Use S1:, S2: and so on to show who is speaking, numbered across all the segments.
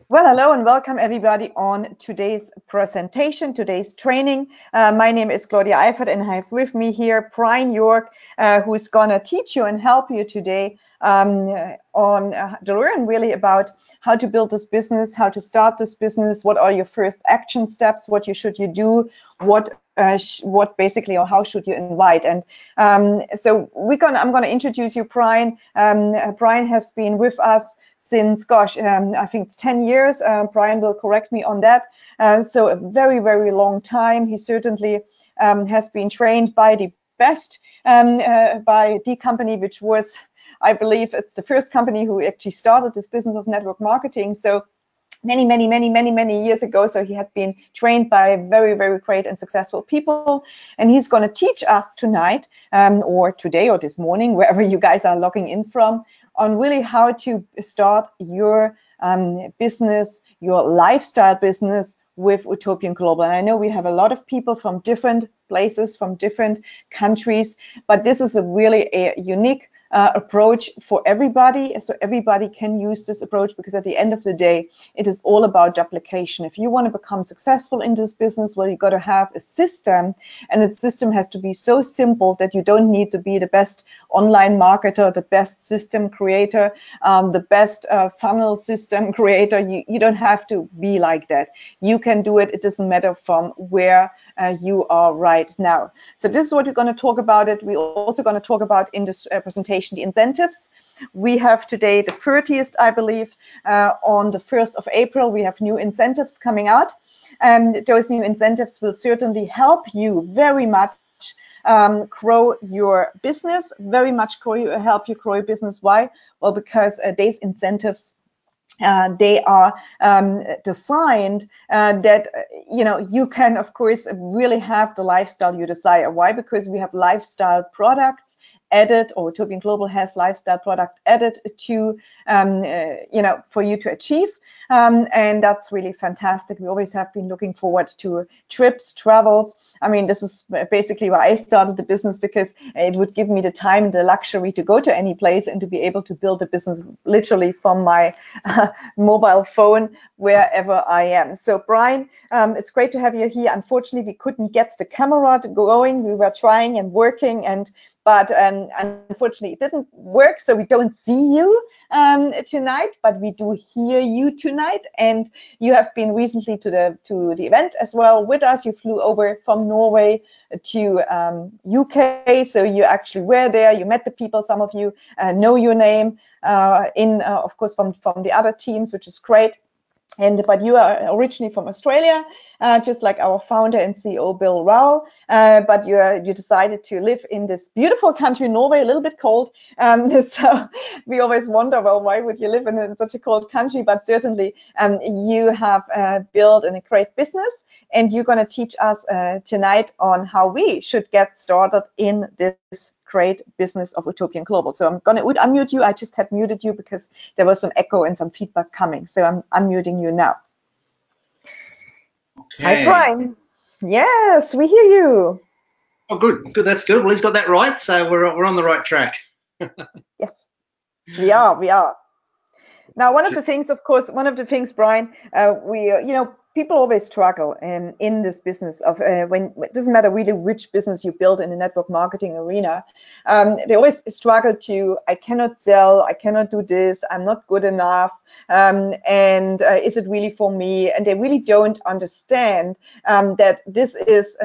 S1: Well, hello and welcome everybody on today's presentation, today's training. My name is Claudia Eifert and I have with me here Brian York, who's going to teach you and help you today to learn really about how to build this business, how to start this business, what are your first action steps, what should you do, what basically, or how should you invite. And so I'm going to introduce you, Brian. Brian has been with us since, I think it's 10 years. Brian will correct me on that. So a very, very long time. He certainly has been trained by the best, by the company, which was, I believe, it's the first company who actually started this business of network marketing. So many years ago. So he had been trained by very, very great and successful people. And he's going to teach us tonight or today or this morning, wherever you guys are logging in from, on really how to start your business, your lifestyle business with Utopian Global. And I know we have a lot of people from different places, from different countries, but this is really a unique approach for everybody, so everybody can use this approach, because at the end of the day, it is all about duplication. If you want to become successful in this business, well, you got to have a system, and the system has to be so simple that you don't need to be the best online marketer, the best system creator, the best funnel system creator. You don't have to be like that. You can do it. It doesn't matter from where you are right now. So this is what we're going to talk about. We're also going to talk about in this presentation the incentives. We have today the 30th, I believe. On the 1st of April, we have new incentives coming out. And those new incentives will certainly help you very much grow your business, help you grow your business. Why? Well, because these incentives, they are designed that you can, of course, really have the lifestyle you desire. Why? Because we have lifestyle products added, or Utopian Global has lifestyle product added to for you to achieve, and that's really fantastic. We always have been looking forward to trips, travels. I mean, this is basically why I started the business, because it would give me the time and the luxury to go to any place and to be able to build a business literally from my mobile phone wherever I am. So Brian, it's great to have you here. Unfortunately, we couldn't get the camera going. We were trying and working, but unfortunately it didn't work, so we don't see you tonight, but we do hear you tonight. And you have been recently to the event as well with us. You flew over from Norway to UK, so you actually were there. You met the people. Some of you know your name of course from the other teams, which is great. But you are originally from Australia, just like our founder and CEO, Bill Rowell. But you decided to live in this beautiful country, Norway, a little bit cold. So we always wonder, well, why would you live in such a cold country? But certainly you have built a great business, and you're going to teach us tonight on how we should get started in this great business of Utopian Global. So I'm going to unmute you. I just had muted you because there was some echo and some feedback coming. So I'm unmuting you now.
S2: Okay.
S1: Hi, Brian. Yes, we hear you.
S2: Oh, good. That's good. Well, he's got that right. So we're on the right track.
S1: Yes, we are. Now, one of the things, Brian, people always struggle in this business of when it doesn't matter really which business you build in the network marketing arena. They always struggle I cannot sell, I cannot do this, I'm not good enough, and is it really for me? And they really don't understand that this is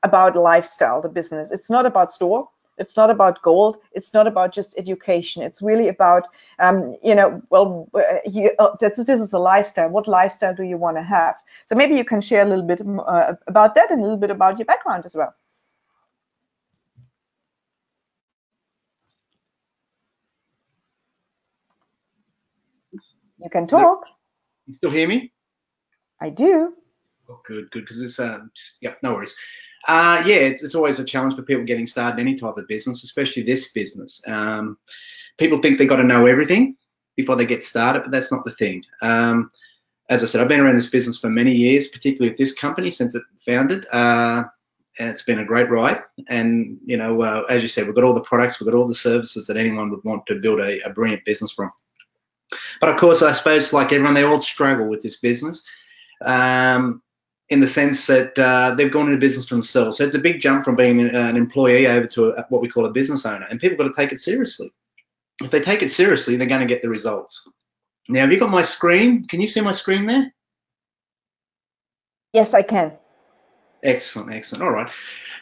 S1: about lifestyle, the business. It's not about store. It's not about gold. It's not about just education. It's really about, this is a lifestyle. What lifestyle do you want to have? So maybe you can share a little bit about that and a little bit about your background as well. You can talk.
S2: You still hear me?
S1: I do.
S2: Oh, good, because it's no worries. It's always a challenge for people getting started in any type of business, especially this business. People think they got to know everything before they get started, but that's not the thing. As I said, I've been around this business for many years, particularly with this company since it founded. And it's been a great ride. And as you said, we've got all the products, we've got all the services that anyone would want to build a brilliant business from. But of course, I suppose like everyone, they all struggle with this business in the sense that they've gone into business for themselves. So it's a big jump from being an employee over to what we call a business owner. And people got to take it seriously. If they take it seriously, they're going to get the results. Now, have you got my screen? Can you see my screen there?
S1: Yes, I can.
S2: Excellent, excellent. All right.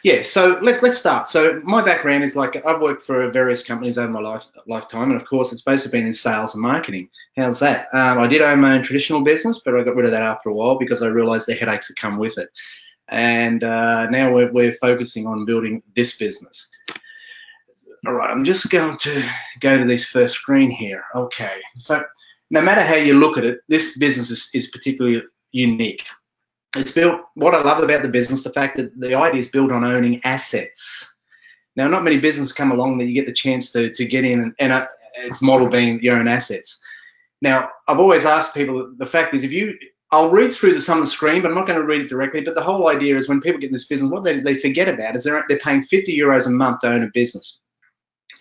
S2: Yeah, so let's start. So my background is like I've worked for various companies over my lifetime, and of course it's basically been in sales and marketing. How's that? I did own my own traditional business, but I got rid of that after a while because I realized the headaches that come with it. And now we're focusing on building this business. All right, I'm just going to go to this first screen here. Okay, so no matter how you look at it, this business is particularly unique. It's built, what I love about the business, the fact that the idea is built on owning assets. Now, not many businesses come along that you get the chance to get in and its model being your own assets. Now, I've always asked people, the fact is, I'll read through some of the screen, but I'm not going to read it directly, but the whole idea is when people get in this business, what they forget about is they're paying 50 euros a month to own a business.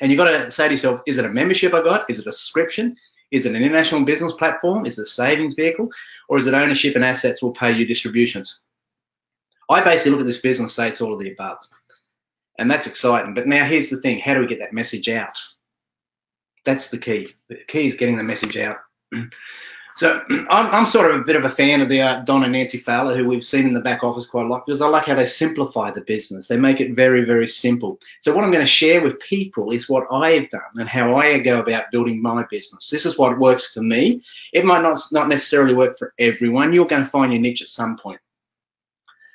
S2: And you've got to say to yourself, is it a membership I got? Is it a subscription? Is it an international business platform? Is it a savings vehicle? Or is it ownership and assets will pay you distributions? I basically look at this business and say it's all of the above. And that's exciting. But now here's the thing. How do we get that message out? That's the key. The key is getting the message out. So I'm sort of a bit of a fan of the Don and Nancy Fowler, who we've seen in the back office quite a lot, because I like how they simplify the business. They make it very, very simple. So what I'm going to share with people is what I've done and how I go about building my business. This is what works for me. It might not necessarily work for everyone. You're going to find your niche at some point.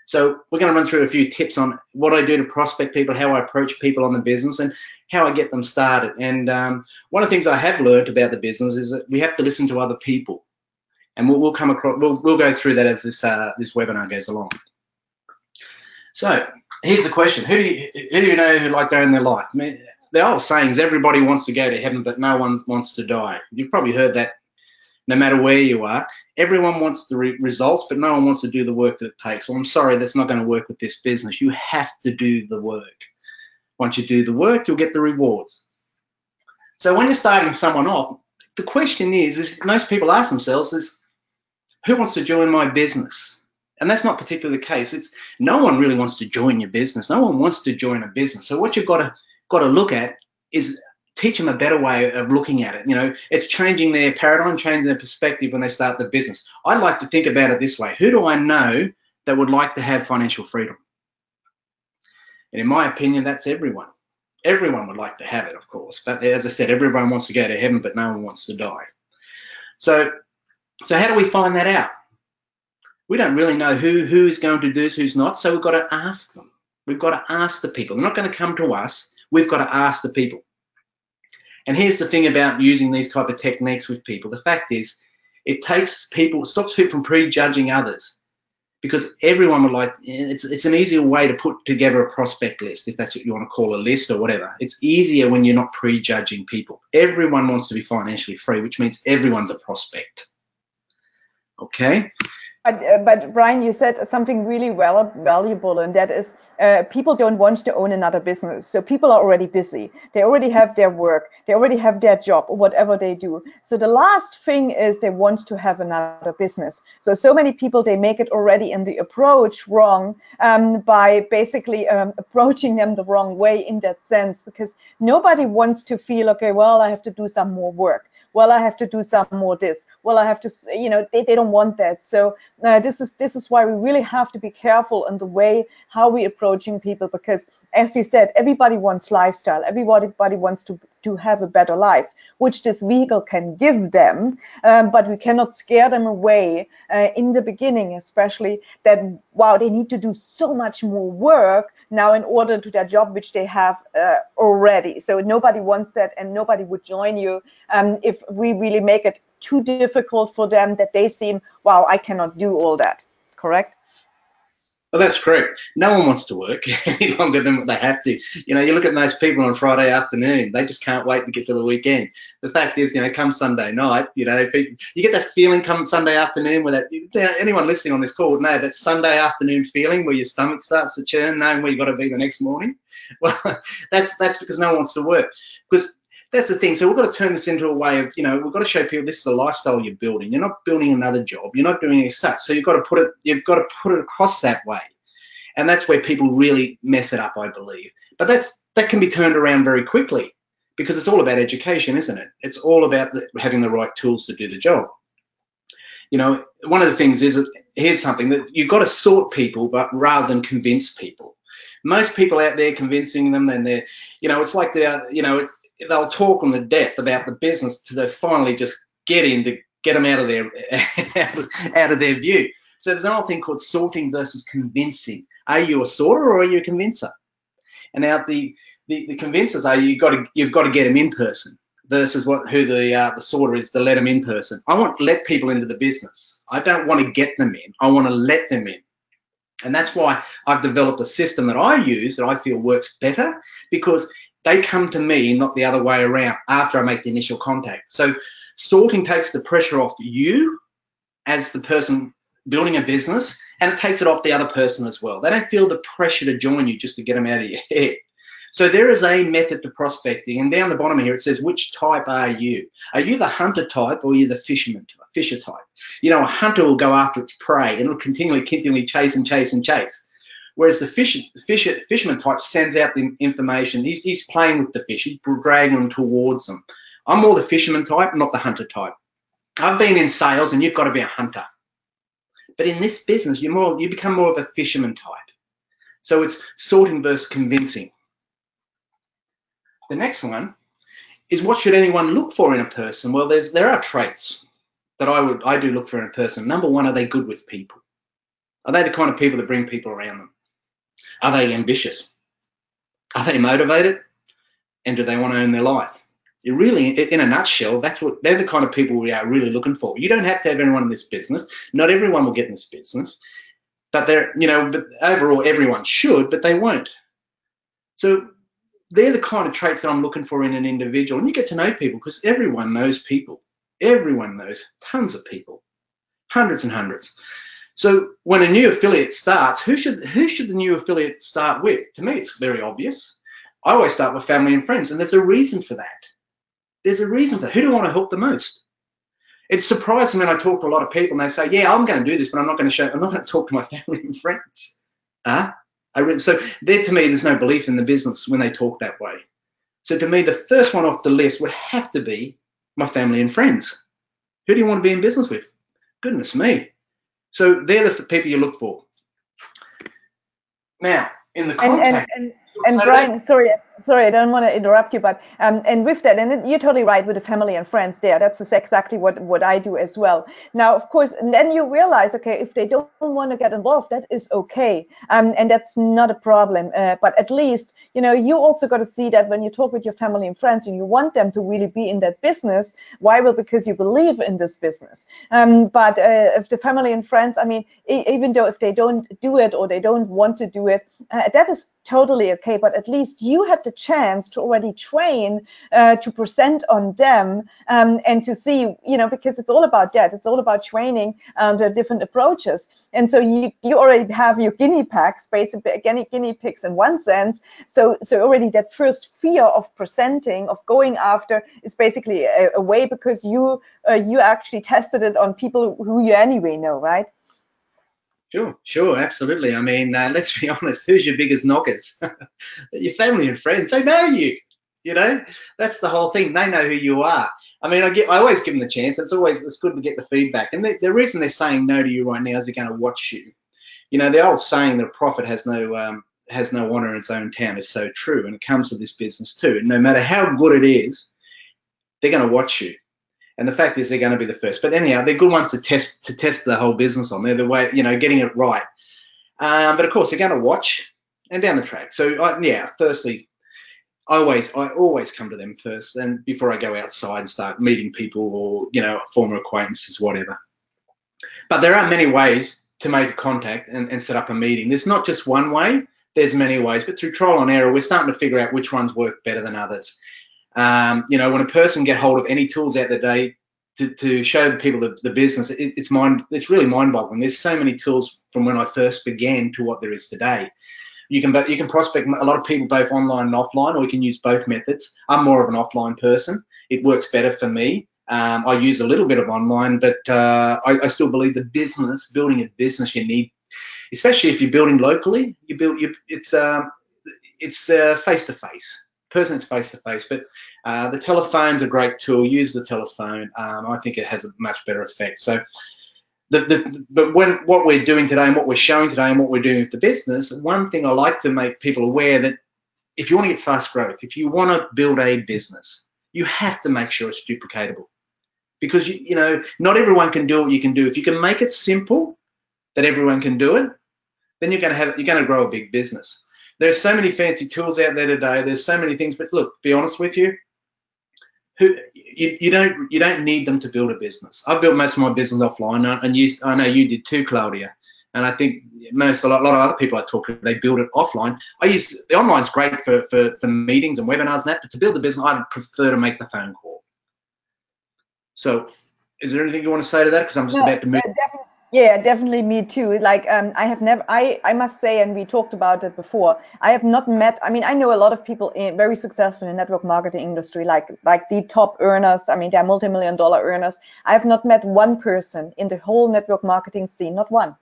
S2: So we're going to run through a few tips on what I do to prospect people, how I approach people on the business, and how I get them started. And one of the things I have learned about the business is that we have to listen to other people. And we'll come across. We'll go through that as this webinar goes along. So here's the question: Who do you know who like to own their life? I mean, the old saying is everybody wants to go to heaven, but no one wants to die. You've probably heard that. No matter where you are, everyone wants the results, but no one wants to do the work that it takes. Well, I'm sorry, that's not going to work with this business. You have to do the work. Once you do the work, you'll get the rewards. So when you're starting someone off, the question is most people ask themselves is, who wants to join my business? And that's not particularly the case. It's no one really wants to join your business. No one wants to join a business. So what you've got to look at is teach them a better way of looking at it. You know, it's changing their paradigm, changing their perspective when they start the business. I like to think about it this way. Who do I know that would like to have financial freedom? And in my opinion, that's everyone. Everyone would like to have it, of course. But as I said, everyone wants to go to heaven, but no one wants to die. So how do we find that out? We don't really know who is going to do this, who's not, so we've got to ask them. We've got to ask the people. They're not going to come to us. We've got to ask the people. And here's the thing about using these type of techniques with people. The fact is, it stops people from prejudging others, because everyone would like, it's an easier way to put together a prospect list, if that's what you want to call a list or whatever. It's easier when you're not prejudging people. Everyone wants to be financially free, which means everyone's a prospect. Okay.
S1: But Brian, you said something really valuable, and that is people don't want to own another business. So people are already busy. They already have their work. They already have their job or whatever they do. So the last thing is they want to have another business. So many people, they make it already in the approach wrong by basically approaching them the wrong way in that sense, because nobody wants to feel, okay, well, I have to do some more work. Well, I have to do some more this. Well, I have to, you know, they don't want that. So this is why we really have to be careful in the way how we approaching people, because as you said, everybody wants lifestyle. Everybody wants to have a better life, which this vehicle can give them, but we cannot scare them away in the beginning, especially that, wow, they need to do so much more work now in order to their job, which they have already. So nobody wants that, and nobody would join you if we really make it too difficult for them that they seem, wow, I cannot do all that. Correct?
S2: Well, that's correct. No one wants to work any longer than what they have to. You know, you look at most people on Friday afternoon, they just can't wait to get to the weekend. The fact is, you know, come Sunday night, you know, you get that feeling come Sunday afternoon where anyone listening on this call would know that Sunday afternoon feeling where your stomach starts to churn, knowing where you've got to be the next morning. Well, that's because no one wants to work. Because that's the thing. So we've got to turn this into a way of, we've got to show people this is the lifestyle you're building. You're not building another job. You're not doing any such. So you've got to put it across that way. And that's where people really mess it up, I believe. But that can be turned around very quickly, because it's all about education, isn't it? It's all about having the right tools to do the job. One of the things is, here's something that you've got to sort people, but rather than convince people. Most people out there convincing them, and it's like they'll talk on the death about the business to finally just get them out of their out of their view. So there's another thing called sorting versus convincing. Are you a sorter or are you a convincer? And now the convincers are you've got to get them in person, versus who the sorter is to let them in person. I want to let people into the business. I don't want to get them in. I want to let them in. And that's why I've developed a system that I use that I feel works better, because they come to me, not the other way around, after I make the initial contact. So sorting takes the pressure off you as the person building a business, and it takes it off the other person as well. They don't feel the pressure to join you just to get them out of your head. So there is a method to prospecting, and down the bottom here it says, which type are you? Are you the hunter type, or are you the fisher type? A hunter will go after its prey and it'll continually chase and chase and chase. Whereas the fisherman type sends out the information. He's playing with the fish, he's dragging them towards them. I'm more the fisherman type, not the hunter type. I've been in sales, and you've got to be a hunter. But in this business, you become more of a fisherman type. So it's sorting versus convincing. The next one is, what should anyone look for in a person? Well, there are traits that I do look for in a person. Number one, are they good with people? Are they the kind of people that bring people around them? Are they ambitious? Are they motivated? And do they want to own their life? You really, in a nutshell, they're the kind of people we are really looking for. You don't have to have everyone in this business. Not everyone will get in this business, but but overall everyone should, but they won't. So they're the kind of traits that I'm looking for in an individual. And you get to know people, because everyone knows people. Everyone knows tons of people, hundreds and hundreds. So when a new affiliate starts, who should the new affiliate start with? To me, it's very obvious. I always start with family and friends, and there's a reason for that. There's a reason for that. Who do I want to help the most? It's surprising when I talk to a lot of people and they say, yeah, I'm going to do this, but I'm not going to talk to my family and friends. So there, to me, there's no belief in the business when they talk that way. So to me, the first one off the list would have to be my family and friends. Who do you want to be in business with? Goodness me. So they're the people you look for. Now, in the contact...
S1: And Brian, sorry, I don't want to interrupt you, but and with that, and you're totally right with the family and friends there. That's exactly what I do as well. Now, of course, and then you realize, okay, if they don't want to get involved, that is okay, and that's not a problem. But at least, you also got to see that when you talk with your family and friends, and you want them to really be in that business. Why? Well, because you believe in this business. But if the family and friends, I mean, even though if they don't do it or they don't want to do it, that is totally okay, but at least you had the chance to already train, to present on them, and to see, because it's all about that. It's all about training the different approaches. And so you already have your guinea pigs, basically guinea pigs in one sense. So already that first fear of presenting, of going after, is basically a way, because you actually tested it on people who you anyway know, right?
S2: Sure, absolutely. I mean, let's be honest, who's your biggest knockers? Your family and friends. They know you, that's the whole thing. They know who you are. I mean, I always give them the chance. It's good to get the feedback. And the reason they're saying no to you right now is they're going to watch you. The old saying that a prophet has no honor in its own town is so true. And it comes to this business too. And no matter how good it is, they're going to watch you. And the fact is, they're going to be the first. But anyhow, they're good ones to test the whole business on. They're the way, getting it right. But of course, they're going to watch and down the track. So firstly, I always come to them first, and before I go outside and start meeting people or former acquaintances, whatever. But there are many ways to make a contact and set up a meeting. There's not just one way. There's many ways. But through trial and error, we're starting to figure out which ones work better than others. When a person get hold of any tools out there today to show people the business, it's really mind-boggling. There's so many tools from when I first began to what there is today. You can prospect a lot of people both online and offline, or you can use both methods. I'm more of an offline person. It works better for me. I use a little bit of online, but I still believe building a business, you need, especially if you're building locally, it's face to face. Person, it's face to face. But the telephone's a great tool. Use the telephone. I think it has a much better effect. So. But what we're doing today and what we're showing today and what we're doing with the business, one thing I like to make people aware that if you want to get fast growth, if you want to build a business, you have to make sure it's duplicatable, because you know not everyone can do what you can do. If you can make it simple that everyone can do it, then you're going to grow a big business. There's so many fancy tools out there today. There's so many things, but look, be honest with you. You don't need them to build a business. I've built most of my business offline, and I know you did too, Claudia. And I think a lot of other people I talk to, they build it offline. The online's great for meetings and webinars and that, but to build a business, I'd prefer to make the phone call. So, is there anything you want to say to that? Because I'm just about to move.
S1: Yeah, definitely me too. Like I must say, and we talked about it before, I have not met, I mean, I know a lot of people very successful in the network marketing industry, like the top earners. I mean, they're multi-million-dollar earners. I have not met one person in the whole network marketing scene, not one.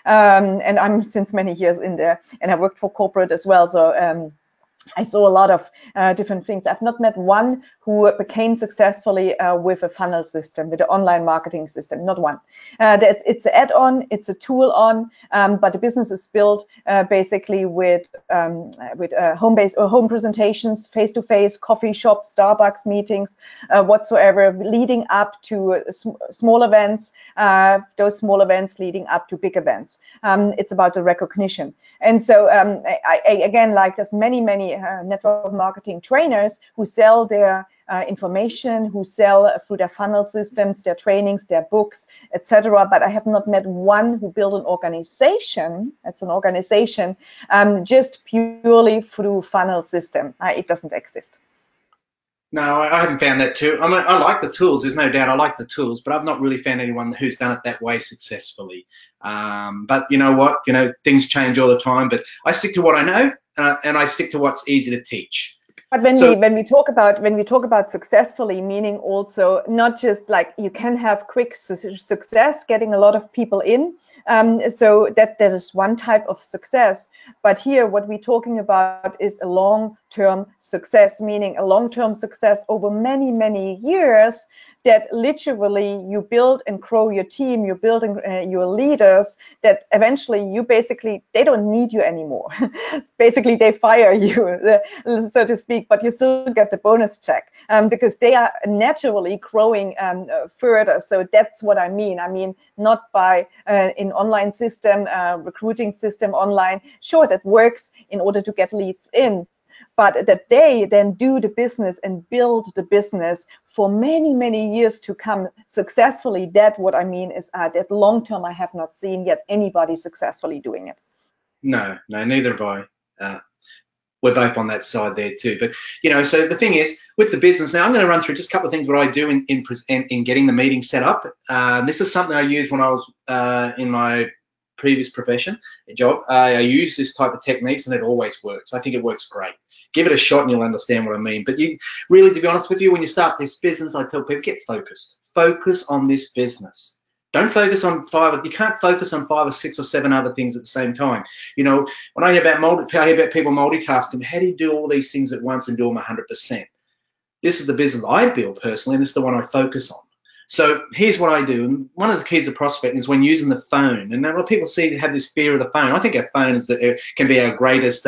S1: And I'm since many years in there, and I worked for corporate as well. So I saw a lot of different things. I've not met one who became successfully with a funnel system, with an online marketing system, not one. It's an add-on, it's a tool on, but the business is built basically with home presentations, face-to-face, coffee shops, Starbucks meetings, whatsoever, leading up to small events, those small events leading up to big events. It's about the recognition. And so I again, like there's many network marketing trainers who sell their information, who sell through their funnel systems, their trainings, their books, etc. But I have not met one who built an organization. It's an organization just purely through funnel system. It doesn't exist.
S2: No, I haven't found that too. I mean, I like the tools. There's no doubt I like the tools, but I've not really found anyone who's done it that way successfully. But you know what? You know, things change all the time. But I stick to what I know, and I stick to what's easy to teach.
S1: But when we talk about successfully, meaning also not just like you can have quick success, getting a lot of people in, so that is one type of success. But here, what we're talking about is a long-term success, meaning a long-term success over many years. That literally you build and grow your team, you're building your leaders, that eventually they don't need you anymore. Basically, they fire you, so to speak, but you still get the bonus check because they are naturally growing further. So that's what I mean. I mean, not by an online system, recruiting system online. Sure, that works in order to get leads in. But that they then do the business and build the business for many years to come successfully. That what I mean is that long term I have not seen yet anybody successfully doing it.
S2: No, neither have I. We're both on that side there too. But you know, so the thing is with the business. Now I'm going to run through just a couple of things what I do in getting the meeting set up. This is something I used when I was in my previous job. I use this type of techniques, and it always works. I think it works great. Give it a shot and you'll understand what I mean. But you really, to be honest with you, when you start this business, I tell people, get focused. Focus on this business. Don't focus on you can't focus on 5 or 6 or 7 other things at the same time. You know, when I hear about people multitasking, how do you do all these things at once and do them 100%? This is the business I build personally, and this is the one I focus on. So here's what I do. And one of the keys of prospecting is when using the phone. And now people have this fear of the phone. I think our phones can be our greatest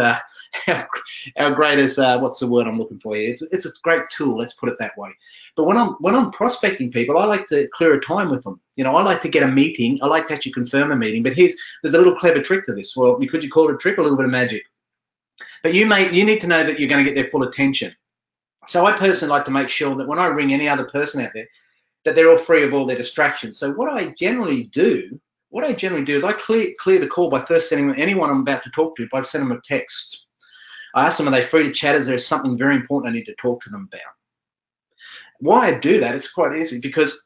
S2: what's the word I'm looking for here? It's a great tool, let's put it that way. But when I'm prospecting people, I like to clear a time with them. You know, I like to get a meeting. I like to actually confirm a meeting. But there's a little clever trick to this. Well, could you call it a trick or a little bit of magic? But you need to know that you're going to get their full attention. So I personally like to make sure that when I ring any other person out there, that they're all free of all their distractions. So what I generally do is I clear the call by first sending anyone I'm about to talk to, by sending them a text. I ask them, are they free to chat? Is there something very important I need to talk to them about? Why I do that, it's quite easy, because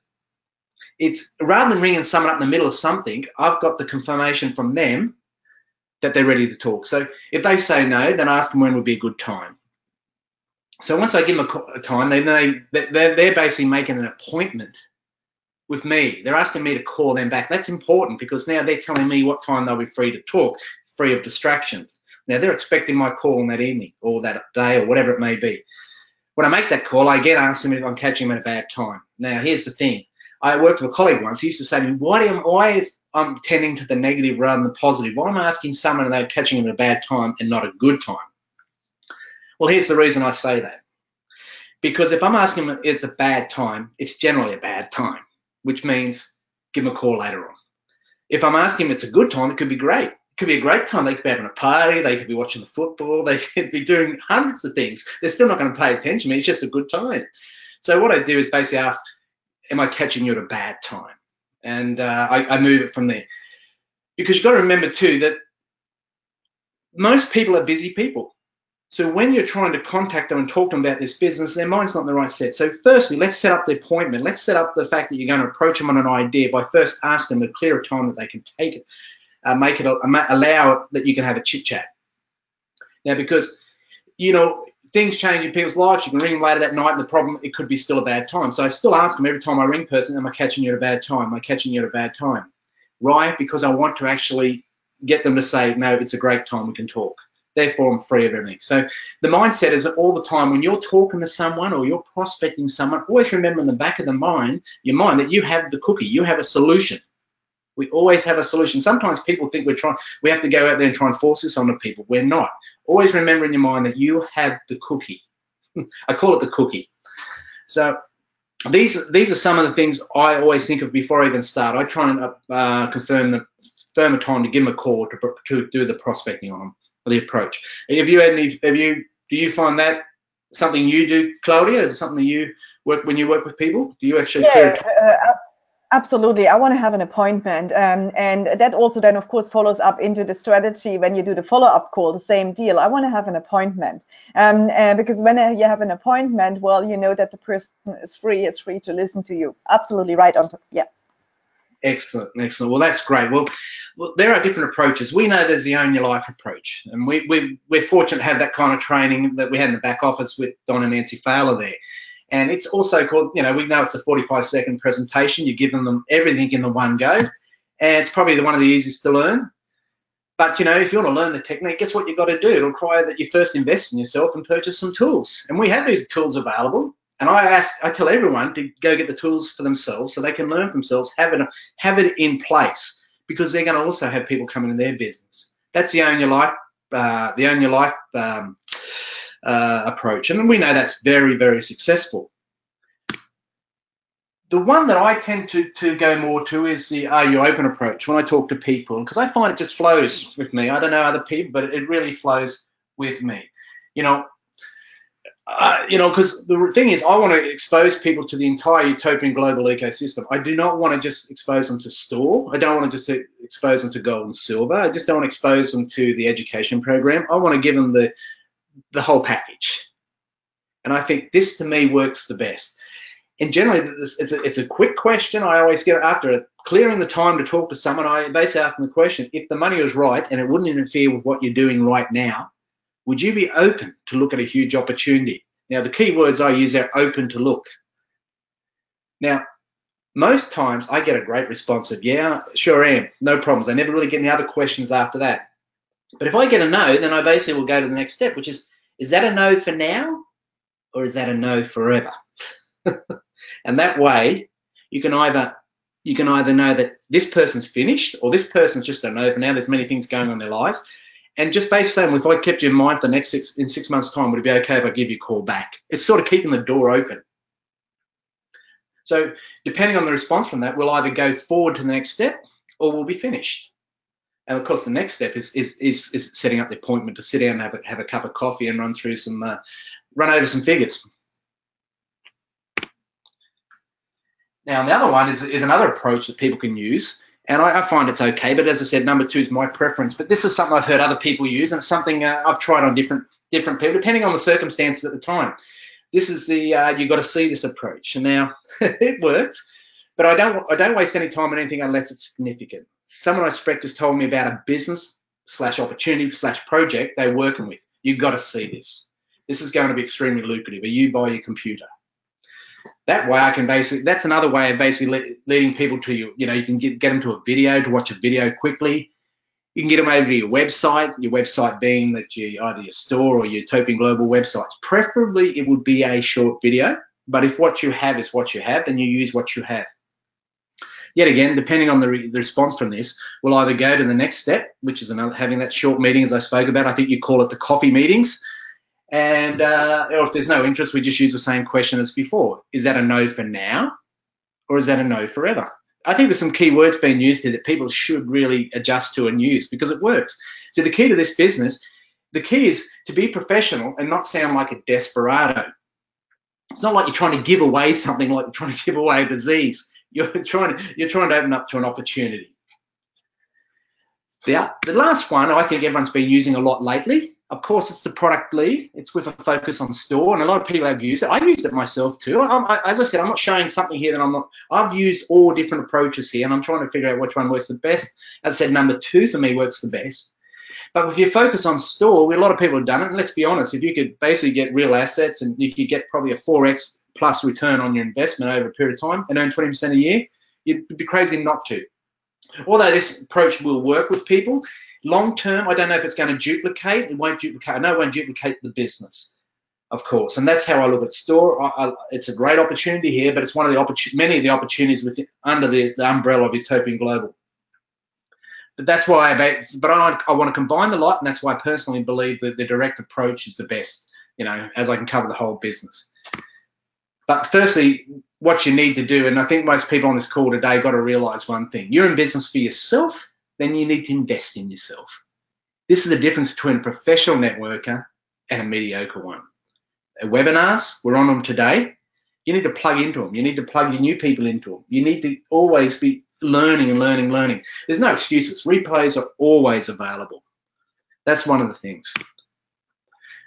S2: it's rather than ringing someone up in the middle of something, I've got the confirmation from them that they're ready to talk. So if they say no, then ask them when would be a good time. So once I give them a time, they're basically making an appointment with me. They're asking me to call them back. That's important because now they're telling me what time they'll be free to talk, free of distractions. Now they're expecting my call on that evening or that day or whatever it may be. When I make that call, I again ask them if I'm catching them at a bad time. Now here's the thing. I worked with a colleague once. He used to say to me, why is I'm tending to the negative rather than the positive? Why am I asking someone and they're catching them at a bad time and not a good time? Well, here's the reason I say that. Because if I'm asking them it's a bad time, it's generally a bad time, which means give them a call later on. If I'm asking them it's a good time, it could be great. It could be a great time. They could be having a party. They could be watching the football. They could be doing hundreds of things. They're still not going to pay attention to me. It's just a good time. So what I do is basically ask, am I catching you at a bad time? And I move it from there. Because you've got to remember too that most people are busy people. So when you're trying to contact them and talk to them about this business, their mind's not in the right set. So firstly, let's set up the appointment. Let's set up the fact that you're going to approach them on an idea by first asking them to clear a time that they can take it, allow it that you can have a chit chat. Now, because, you know, things change in people's lives. You can ring them later that night and the problem, it could be still a bad time. So I still ask them every time I ring person, am I catching you at a bad time? Am I catching you at a bad time? Right? Because I want to actually get them to say, no, it's a great time, we can talk. Therefore, I'm free of everything. So the mindset is that all the time when you're talking to someone or you're prospecting someone, always remember in the back of your mind that you have the cookie, you have a solution. We always have a solution. Sometimes people think we have to go out there and try and force this on the people. We're not. Always remember in your mind that you have the cookie. I call it the cookie. So these are some of the things I always think of before I even start. I try and confirm a time to give them a call to do the prospecting on them, the approach. Do you find that something you do, Claudia? Is it something you work when you work with people? Do you actually?
S1: Absolutely. I want to have an appointment. And that also then, of course, follows up into the strategy when you do the follow-up call, the same deal. I want to have an appointment. Because when you have an appointment, well, you know that the person is free to listen to you. Absolutely right on top. Yeah.
S2: Excellent. Well, that's great. Well, there are different approaches. We know there's the Own Your Life approach. And we're fortunate to have that kind of training that we had in the back office with Don and Nancy Fowler there. And it's also called, we know it's a 45-second presentation. You're giving them everything in the one go. And it's probably one of the easiest to learn. But, if you want to learn the technique, guess what you've got to do? It'll require that you first invest in yourself and purchase some tools. And we have these tools available. And I tell everyone to go get the tools for themselves so they can learn for themselves, have it in place, because they're going to also have people come into their business. That's the Own Your Life, approach, and we know that's very, very successful. The one that I tend to go more to is the Are You Open approach when I talk to people, because I find it just flows with me. I don't know other people, but it really flows with me. Because the thing is, I want to expose people to the entire utopian global ecosystem. I do not want to just expose them to store. I don't want to just expose them to gold and silver. I just don't want to expose them to the education program. I want to give them the whole package. And I think this, to me, works the best. And generally, it's a quick question. I always get, after clearing the time to talk to someone, I basically ask them the question, if the money was right and it wouldn't interfere with what you're doing right now, would you be open to look at a huge opportunity? Now, the key words I use are open to look. Now, most times I get a great response of, yeah, sure am, no problems. I never really get any other questions after that. But if I get a no, then I basically will go to the next step, which is that a no for now or is that a no forever? And that way you can either know that this person's finished or this person's just a no for now. There's many things going on in their lives. And just basically saying, if I kept you in mind for the next 6 months' time, would it be okay if I give you a call back? It's sort of keeping the door open. So depending on the response from that, we'll either go forward to the next step or we'll be finished. And of course, the next step is setting up the appointment to sit down and have a cup of coffee and run over some figures. Now, the other one is another approach that people can use, and I find it's okay. But as I said, number 2 is my preference. But this is something I've heard other people use, and it's something I've tried on different people, depending on the circumstances at the time. This is the you got to see this approach. And now it works, but I don't waste any time on anything unless it's significant. Someone I suspect has told me about a business slash opportunity slash project they're working with. You've got to see this. This is going to be extremely lucrative. Are you buy your computer? That way I can basically, that's another way of basically leading people to you know, you can get them to a video, to watch a video quickly. You can get them over to your website being that either your store or your Utopian Global websites. Preferably it would be a short video, but if what you have is what you have, then you use what you have. Yet again, depending on the response from this, we'll either go to the next step, which is having that short meeting as I spoke about. I think you call it the coffee meetings. And or if there's no interest, we just use the same question as before. Is that a no for now, or is that a no forever? I think there's some key words being used here that people should really adjust to and use because it works. So the key to this business, the key is to be professional and not sound like a desperado. It's not like you're trying to give away something, like you're trying to give away a disease. You're trying to open up to an opportunity. The last one I think everyone's been using a lot lately. Of course, it's the product lead. It's with a focus on store, and a lot of people have used it. I used it myself too. As I said, I'm not showing something here that I'm not. I've used all different approaches here, and I'm trying to figure out which one works the best. As I said, number 2 for me works the best. But if you focus on store, a lot of people have done it. And let's be honest, if you could basically get real assets and you could get probably a 4x plus return on your investment over a period of time and earn 20% a year, you'd be crazy not to. Although this approach will work with people, long term, I don't know if it's going to duplicate. It won't duplicate. I know it won't duplicate the business, of course. And that's how I look at store. It's a great opportunity here, but it's one of the many of the opportunities under the umbrella of Utopian Global. But that's why I want to combine the lot, and that's why I personally believe that the direct approach is the best, you know, as I can cover the whole business. But firstly, what you need to do, and I think most people on this call today got to realize one thing. You're in business for yourself, then you need to invest in yourself. This is the difference between a professional networker and a mediocre one. Webinars, we're on them today. You need to plug into them. You need to plug your new people into them. You need to always be learning and learning, learning. There's no excuses. Replays are always available. That's one of the things.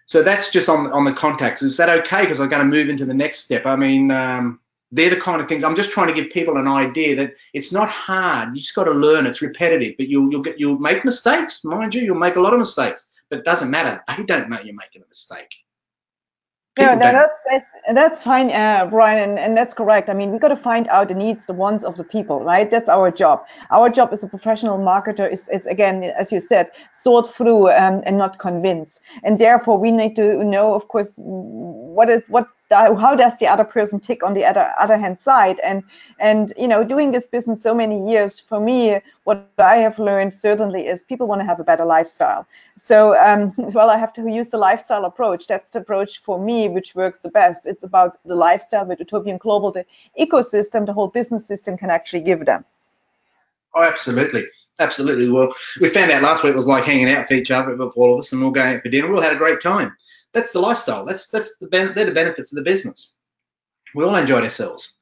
S2: So that's just on the contacts. Is that okay? Because I'm going to move into the next step. I mean, they're the kind of things. I'm just trying to give people an idea that it's not hard. You just got to learn. It's repetitive, but you'll make mistakes, mind you. You'll make a lot of mistakes, but it doesn't matter. They don't know you're making a mistake.
S1: Yeah, that's fine, Brian, and that's correct. I mean, we got to find out the needs, the wants of the people, right? That's our job. Our job as a professional marketer is again, as you said, sort through and not convince. And therefore, we need to know, of course, how does the other person tick on the other hand side, and you know, doing this business so many years, for me, what I have learned certainly is people want to have a better lifestyle. So well, I have to use the lifestyle approach. That's the approach for me which works the best. It's about the lifestyle with Utopian Global, the ecosystem, the whole business system can actually give them.
S2: Oh, absolutely. Well, we found out last week it was like hanging out for each other, for all of us, and we're all going out for dinner. We all had a great time. That's the lifestyle. They're the benefits of the business. We all enjoyed ourselves.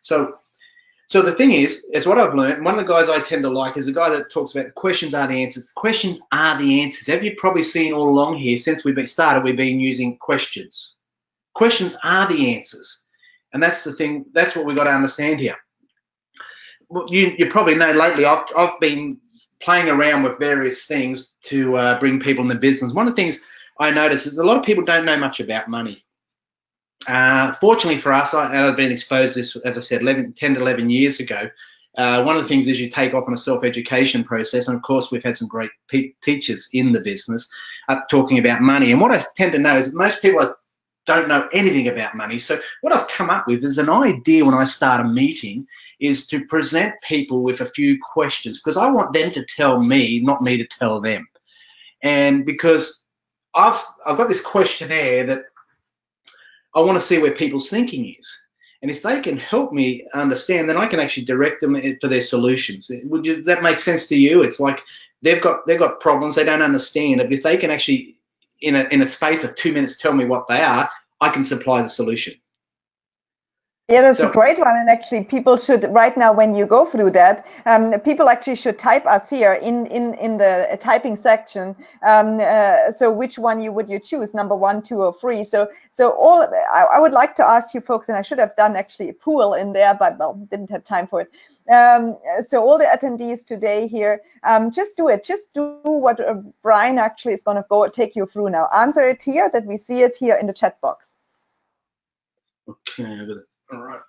S2: So the thing is what I've learned. One of the guys I tend to like is a guy that talks about the questions are the answers. Questions are the answers. Have you probably seen all along here since we've been using questions. Questions are the answers, and that's the thing. That's what we've got to understand here. Well, you probably know lately I've been playing around with various things to bring people in the business. One of the things I notice is a lot of people don't know much about money. Fortunately for us, I've been exposed to this, as I said, 10 to 11 years ago. One of the things is you take off on a self-education process, and of course we've had some great teachers in the business talking about money. And what I tend to know is that most people don't know anything about money. So what I've come up with is an idea when I start a meeting is to present people with a few questions, because I want them to tell me, not me to tell them. And because I've got this questionnaire that I want to see where people's thinking is. And if they can help me understand, then I can actually direct them for their solutions. That make sense to you? It's like they've got problems they don't understand. If they can actually, in a space of 2 minutes, tell me what they are, I can supply the solution.
S1: Yeah, that's a
S2: So,
S1: great one. And actually, people should, right now, when you go through that, people actually should type us here in the typing section. So which one would you choose, number 1, 2, or 3? So I would like to ask you folks, and I should have done actually a pool in there, but well, didn't have time for it. So all the attendees today here, just do it. Just do what Brian actually is going to go take you through now. Answer it here, that we see it here in the chat box.
S2: okay, all right.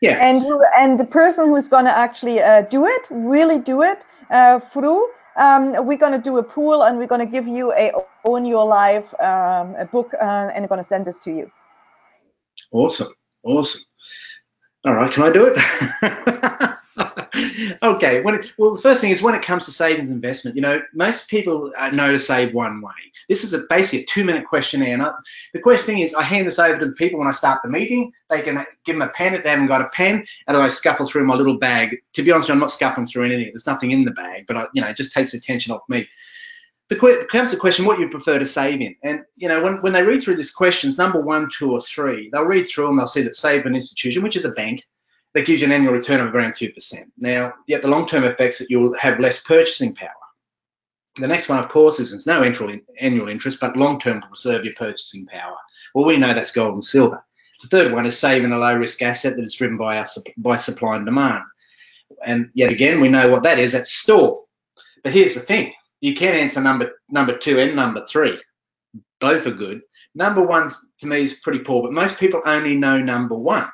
S2: Yeah.
S1: And the person who's going to actually do it, really do it through, we're going to do a pool, and we're going to give you a Own Your Life a book, and going to send this to you.
S2: Awesome. Awesome. All right, can I do it? Okay. Well, the first thing is when it comes to savings investment, you know, most people know to save one way. This is basically a 2-minute questionnaire. And the question is, I hand this over to the people when I start the meeting. They can give them a pen if they haven't got a pen, and I scuffle through my little bag. To be honest, I'm not scuffling through anything. There's nothing in the bag, but it just takes attention off me. Comes the question, what you prefer to save in? And, you know, when they read through these questions, number 1, 2, or 3, they'll read through them, they'll see that save an institution, which is a bank, that gives you an annual return of around 2%. Now, yet the long-term effects that you'll have less purchasing power. The next one, of course, is it's no annual interest, but long-term to preserve your purchasing power. Well, we know that's gold and silver. The third one is saving a low-risk asset that is driven by supply and demand. And yet again, we know what that is. That's store. But here's the thing. You can answer number 2 and number 3. Both are good. Number 1, to me, is pretty poor, but most people only know number 1.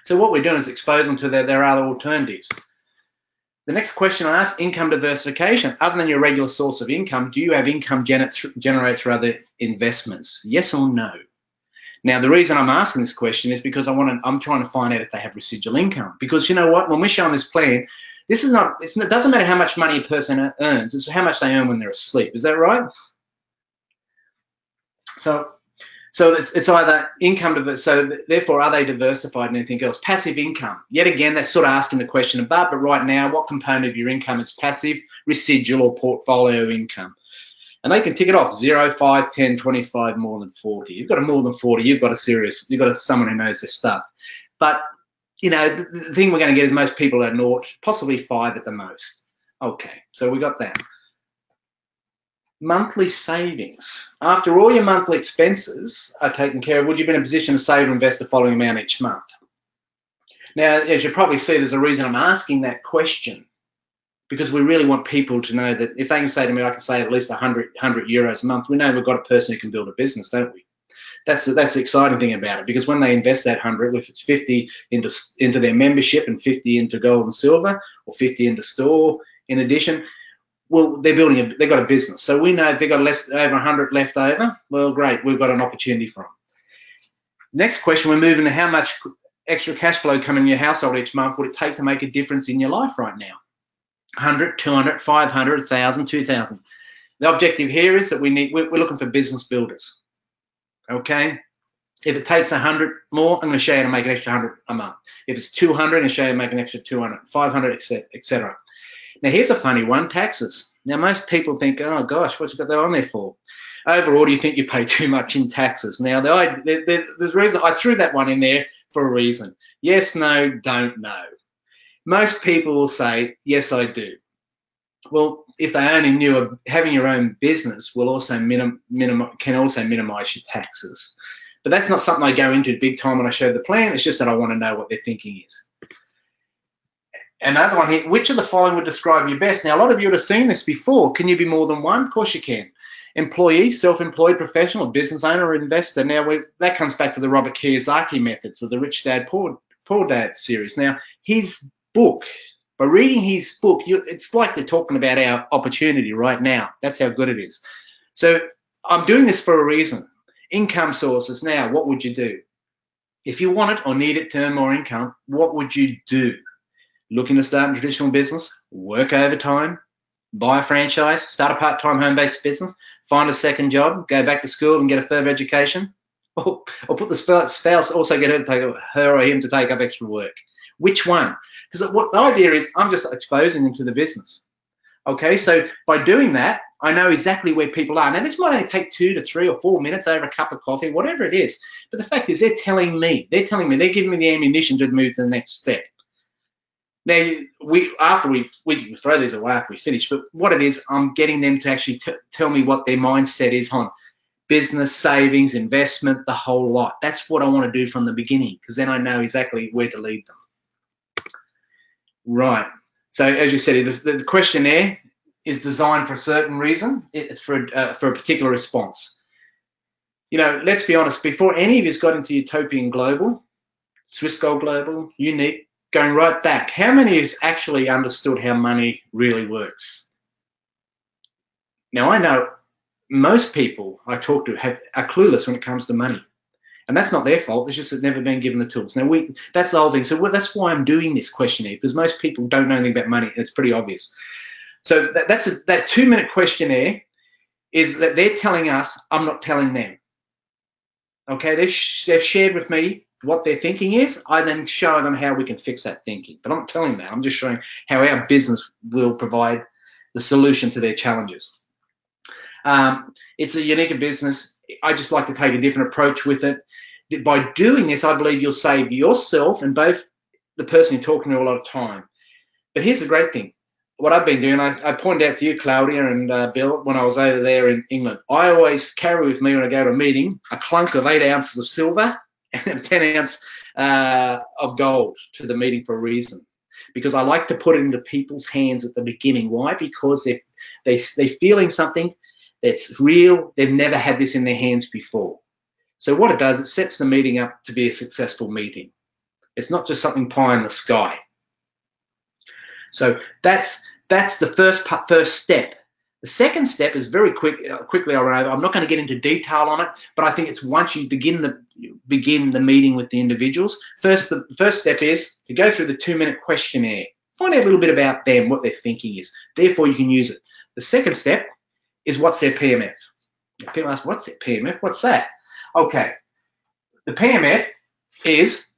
S2: So what we're doing is expose them to their other alternatives. The next question I ask, income diversification. Other than your regular source of income, do you have income generated through other investments? Yes or no? Now, the reason I'm asking this question is because I'm trying to find out if they have residual income. Because you know what? When we're showing this plan, it doesn't matter how much money a person earns, it's how much they earn when they're asleep. Is that right? So it's either income, so therefore, are they diversified in anything else? Passive income. Yet again, that's sort of asking the question above, but right now, what component of your income is passive, residual, or portfolio income? And they can tick it off: 0, 5, 10, 25, more than 40. You've got a more than 40, you've got someone who knows their stuff. But you know, the thing we're going to get is most people are 0, possibly 5 at the most. Okay, so we got that. Monthly savings. After all your monthly expenses are taken care of, would you be in a position to save or invest the following amount each month? Now, as you probably see, there's a reason I'm asking that question, because we really want people to know that if they can say to me, I can save at least 100 euros a month, we know we've got a person who can build a business, don't we? That's the exciting thing about it, because when they invest that 100, if it's 50 into their membership and 50 into gold and silver, or 50 into store in addition, well, they've got a business. So we know if they've got over 100 left over, well, great, we've got an opportunity for them. Next question, we're moving to how much extra cash flow coming in your household each month would it take to make a difference in your life right now? 100, 200, 500, 1,000, 2,000. The objective here is that we're looking for business builders. Okay, if it takes 100 more, I'm going to show you how to make an extra 100 a month. If it's 200, I'm going to show you how to make an extra 200, 500, etc. Now, here's a funny one: taxes. Now, most people think, oh gosh, what's you got that on there for? Overall, do you think you pay too much in taxes? Now, there's a reason I threw that one in there for a reason. Yes, no, don't know. Most people will say, yes, I do. Well, if they only knew having your own business will also can also minimize your taxes. But that's not something I go into big time when I show the plan. It's just that I want to know what their thinking is. Another one here, which of the following would describe you best? Now, a lot of you would have seen this before. Can you be more than one? Of course you can. Employee, self-employed, professional, business owner, or investor. Now, that comes back to the Robert Kiyosaki methods of the Rich Dad, Poor Dad series. Now, his book, by reading his book, it's like they're talking about our opportunity right now. That's how good it is. So I'm doing this for a reason. Income sources. Now, what would you do? If you want it or need it to earn more income, what would you do? Looking to start a traditional business, work overtime, buy a franchise, start a part-time home-based business, find a second job, go back to school and get a further education, or put the spouse also get her or him to take up extra work. Which one? Because what the idea is, I'm just exposing them to the business. Okay, so by doing that, I know exactly where people are. Now, this might only take 2 to 3 or 4 minutes over a cup of coffee, whatever it is. But the fact is, they're telling me, they're giving me the ammunition to move to the next step. Now, we throw these away after we finish, but what it is, I'm getting them to actually tell me what their mindset is on business, savings, investment, the whole lot. That's what I want to do from the beginning, because then I know exactly where to lead them. Right. So as you said, the questionnaire is designed for a certain reason. It's for a particular response. You know, let's be honest, before any of you got into Utopian Global, Swiss Gold Global, Unique, going right back, how many of you actually understood how money really works? Now, I know most people I talk to are clueless when it comes to money. And that's not their fault. It's just they've never been given the tools. Now, that's the whole thing. So that's why I'm doing this questionnaire, because most people don't know anything about money, and it's pretty obvious. So that 2-minute questionnaire is that they're telling us, I'm not telling them. Okay, they've shared with me what their thinking is. I then show them how we can fix that thinking. But I'm not telling them. I'm just showing how our business will provide the solution to their challenges. It's a unique business. I just like to take a different approach with it. By doing this, I believe you'll save yourself and both the person you're talking to a lot of time. But here's the great thing. What I've been doing, I pointed out to you, Claudia and Bill, when I was over there in England, I always carry with me when I go to a meeting a clunk of 8 ounces of silver and 10 ounces of gold to the meeting for a reason. Because I like to put it into people's hands at the beginning. Why? Because they're feeling something that's real. They've never had this in their hands before. So what it does, it sets the meeting up to be a successful meeting. It's not just something pie in the sky. So that's the first step. The second step is very quickly I'll run over. I'm not going to get into detail on it, but I think it's once you begin the meeting with the individuals. The first step is to go through the 2-minute questionnaire. Find out a little bit about them, what their thinking is. Therefore, you can use it. The second step is what's their PMF. People ask, what's their PMF? What's that? Okay, the PMF is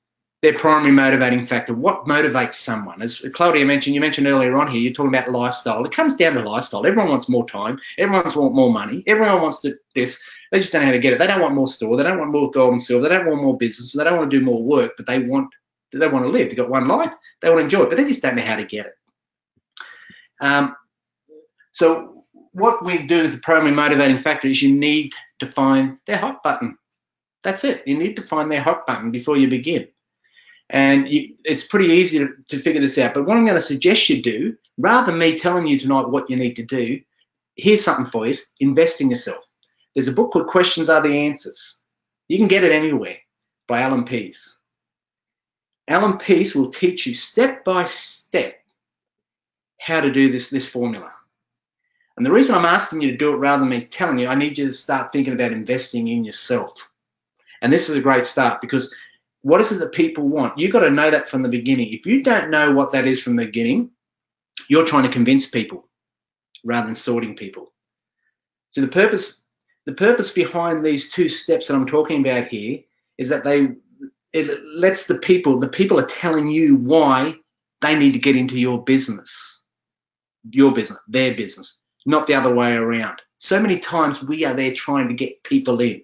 S2: their primary motivating factor. What motivates someone? As Claudia mentioned, you mentioned earlier on here, you're talking about lifestyle. It comes down to lifestyle. Everyone wants more time. Everyone wants more money. Everyone wants this. They just don't know how to get it. They don't want more store. They don't want more gold and silver. They don't want more business. They don't want to do more work, but they want to live. They've got one life. They want to enjoy it, but they just don't know how to get it. So what we do with the primary motivating factor is you need to find their hot button. That's it. You need to find their hot button before you begin. And it's pretty easy to figure this out. But what I'm going to suggest you do, rather than me telling you tonight what you need to do, here's something for you. Invest in yourself. There's a book called Questions Are the Answers. You can get it anywhere by Alan Pease. Alan Pease will teach you step by step how to do this formula. And the reason I'm asking you to do it rather than me telling you, I need you to start thinking about investing in yourself. And this is a great start, because what is it that people want? You've got to know that from the beginning. If you don't know what that is from the beginning, you're trying to convince people rather than sorting people. So the purpose behind these 2 steps that I'm talking about here is that it lets the people are telling you why they need to get into your business, their business, not the other way around. So many times we are there trying to get people in.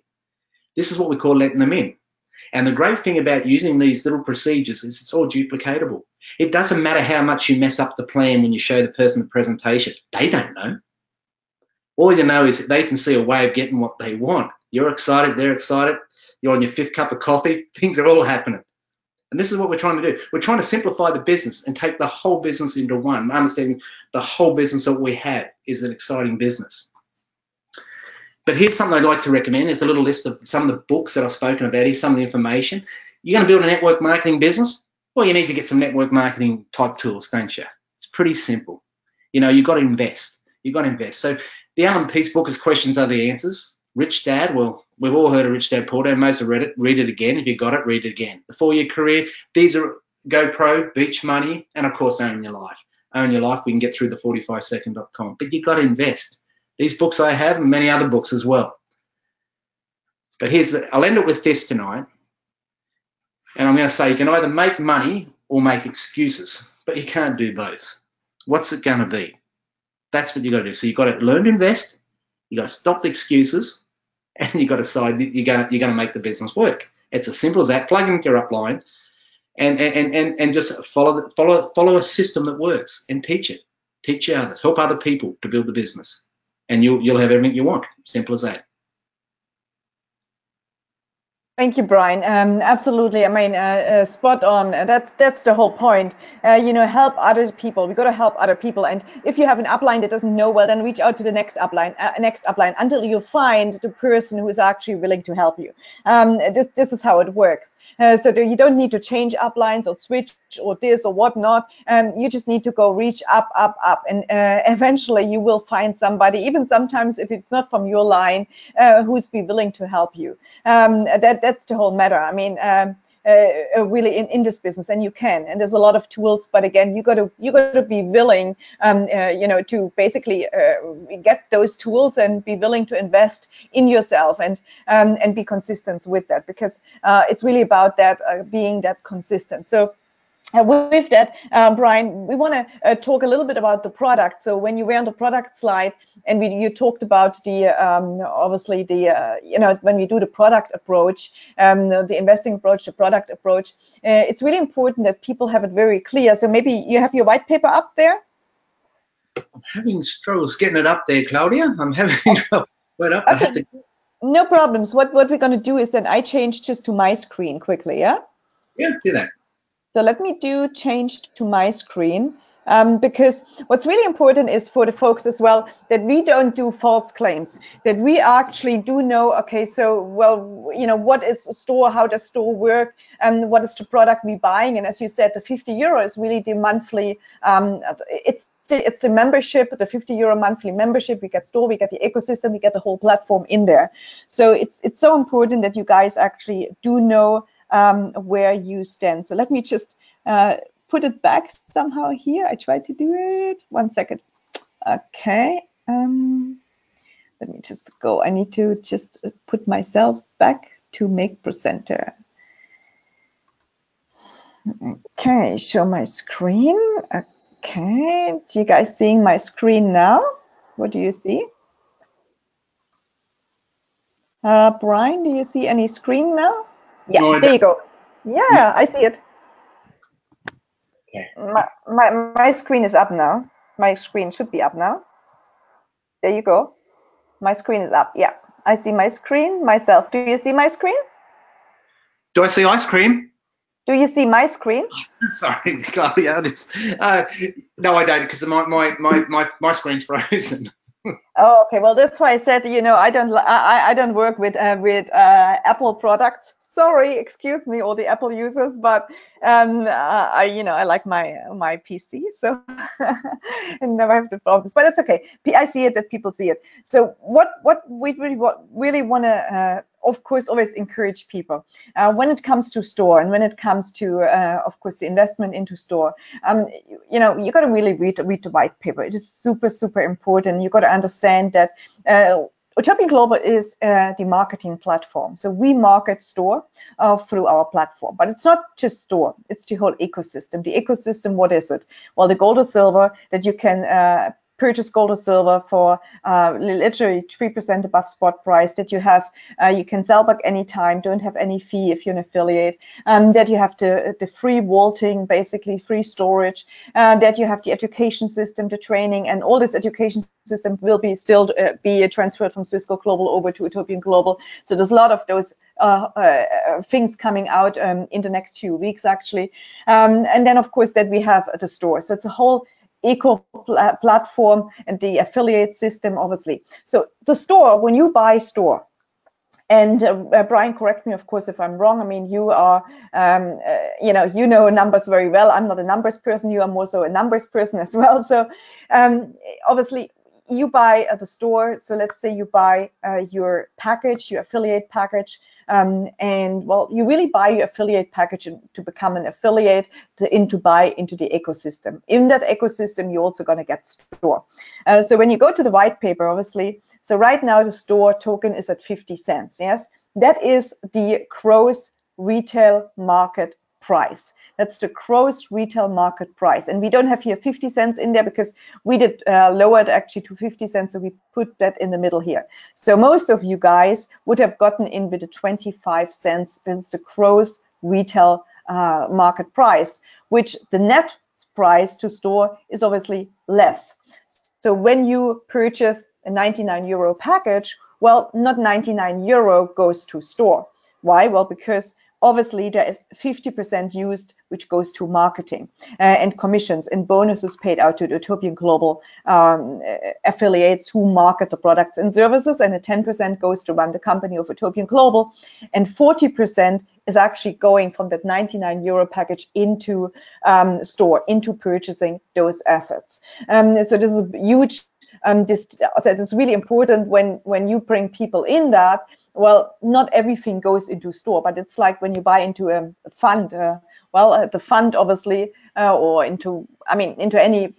S2: This is what we call letting them in. And the great thing about using these little procedures is it's all duplicatable. It doesn't matter how much you mess up the plan when you show the person the presentation. They don't know. All you know is that they can see a way of getting what they want. You're excited, they're excited, you're on your 5th cup of coffee, things are all happening. And this is what we're trying to do. We're trying to simplify the business and take the whole business into one, understanding the whole business that we have is an exciting business. But here's something I'd like to recommend. There's a little list of some of the books that I've spoken about. Here's some of the information. You're going to build a network marketing business? Well, you need to get some network marketing type tools, don't you? It's pretty simple. You know, you've got to invest. So the Alan Pease book is Questions Are the Answers. Rich Dad, well, we've all heard of Rich Dad Poor Dad. Most have read it. Read it again. If you got it, read it again. The 4-Year Career. These are GoPro, Beach Money, and, of course, Own Your Life. Own Your Life, we can get through the 45second.com. But you've got to invest. These books I have, and many other books as well. But I'll end it with this tonight. And I'm going to say you can either make money or make excuses, but you can't do both. What's it going to be? That's what you got to do. So you got to learn to invest. You got to stop the excuses, and you got to decide that you're going to make the business work. It's as simple as that. Plug into your upline, and just follow a system that works, and teach it. Teach others. Help other people to build the business, and you'll have everything you want. Simple as that.
S1: Thank you, Brian. Absolutely. I mean, spot on. That's the whole point. Help other people. We got to help other people. And if you have an upline that doesn't know, well, then reach out to the next upline until you find the person who is actually willing to help you. This is how it works. So you don't need to change uplines or switch or this or whatnot. You just need to go reach up, and eventually you will find somebody, even sometimes if it's not from your line, who's be willing to help you. That's the whole matter. I mean, really in this business, and you can. And there's a lot of tools, but again, you got to be willing, to basically get those tools and be willing to invest in yourself and be consistent with that, because it's really about that being that consistent. So. With that, Brian, we want to talk a little bit about the product. So when you were on the product slide, and you talked about the obviously the when we do the product approach, the investing approach, the product approach, it's really important that people have it very clear. So maybe you have your white paper up there.
S2: I'm having struggles getting it up there, Claudia. I'm having trouble. Wait up.
S1: Okay. No problems. What we're going to do is then I change just to my screen quickly. Yeah.
S2: Yeah, do that.
S1: So let me change to my screen, because what's really important is for the folks as well that we don't do false claims, that we actually do know, okay, so, well, what is a store, how does store work, and what is the product we're buying. And as you said, the €50 is really the monthly, it's the membership, the €50 monthly membership. We get store, we get the ecosystem, we get the whole platform in there. So it's so important that you guys actually do know where you stand. So let me just put it back somehow here. I tried to do it. 1 second. Okay. Let me just go. I need to just put myself back to make presenter. Okay, show my screen. Okay, do you guys seeing my screen now? What do you see? Brian, do you see any screen now? Yeah, no, there you go. Yeah, I see it. Okay. My screen is up now. My screen should be up now. There you go. My screen is up. Yeah, I see my screen myself. Do you see my screen?
S2: Do I see ice cream?
S1: Do you see my screen?
S2: Sorry, Claudia. No, I don't, because my screen's frozen.
S1: Oh, okay. Well, that's why I said, I don't work with Apple products. Sorry, excuse me, all the Apple users, but I like my PC, so I never have the problems. But it's okay. I see it that people see it. So what we really want to, of course, always encourage people when it comes to store, and when it comes to, of course, the investment into store. You got to really read the white paper. It is super, super important. You got to understand that Utopian Global is the marketing platform. So we market store through our platform, but it's not just store, it's the whole ecosystem. The ecosystem, what is it? Well, the gold or silver, that you can purchase gold or silver for literally 3% above spot price, that you have, you can sell back anytime, don't have any fee if you're an affiliate, that you have the free vaulting, basically free storage, that you have the education system, the training, and all this education system will be still be transferred from Swissquote Global over to Utopian Global. So there's a lot of those things coming out in the next few weeks, actually. And then, of course, that we have the store. So it's a whole eco platform and the affiliate system, obviously. So the store, when you buy store, and Brian, correct me, of course, if I'm wrong. I mean, you are, you know numbers very well. I'm not a numbers person. You are more so a numbers person as well. So obviously, you buy at the store. So let's say you buy your package, your affiliate package, and well, you really buy your affiliate package to become an affiliate, to buy into the ecosystem. In that ecosystem, you're also going to get store. So when you go to the white paper, obviously, so right now the store token is at 50 cents. Yes, that is the gross retail market price. That's the gross retail market price. And we don't have here 50 cents in there because we did lower it actually to 50 cents. So we put that in the middle here. So most of you guys would have gotten in with the 25 cents. This is the gross retail market price, which the net price to store is obviously less. So when you purchase a 99 euro package, well, not 99 euro goes to store. Why? Well, because obviously there is 50% used, which goes to marketing and commissions and bonuses paid out to the Utopian Global affiliates who market the products and services, and a 10% goes to run the company of Utopian Global, and 40% is actually going from that 99 euro package into store, into purchasing those assets. So this is a huge it's really important when you bring people in that, well, not everything goes into store, but it's like when you buy into a fund, the fund obviously, or into any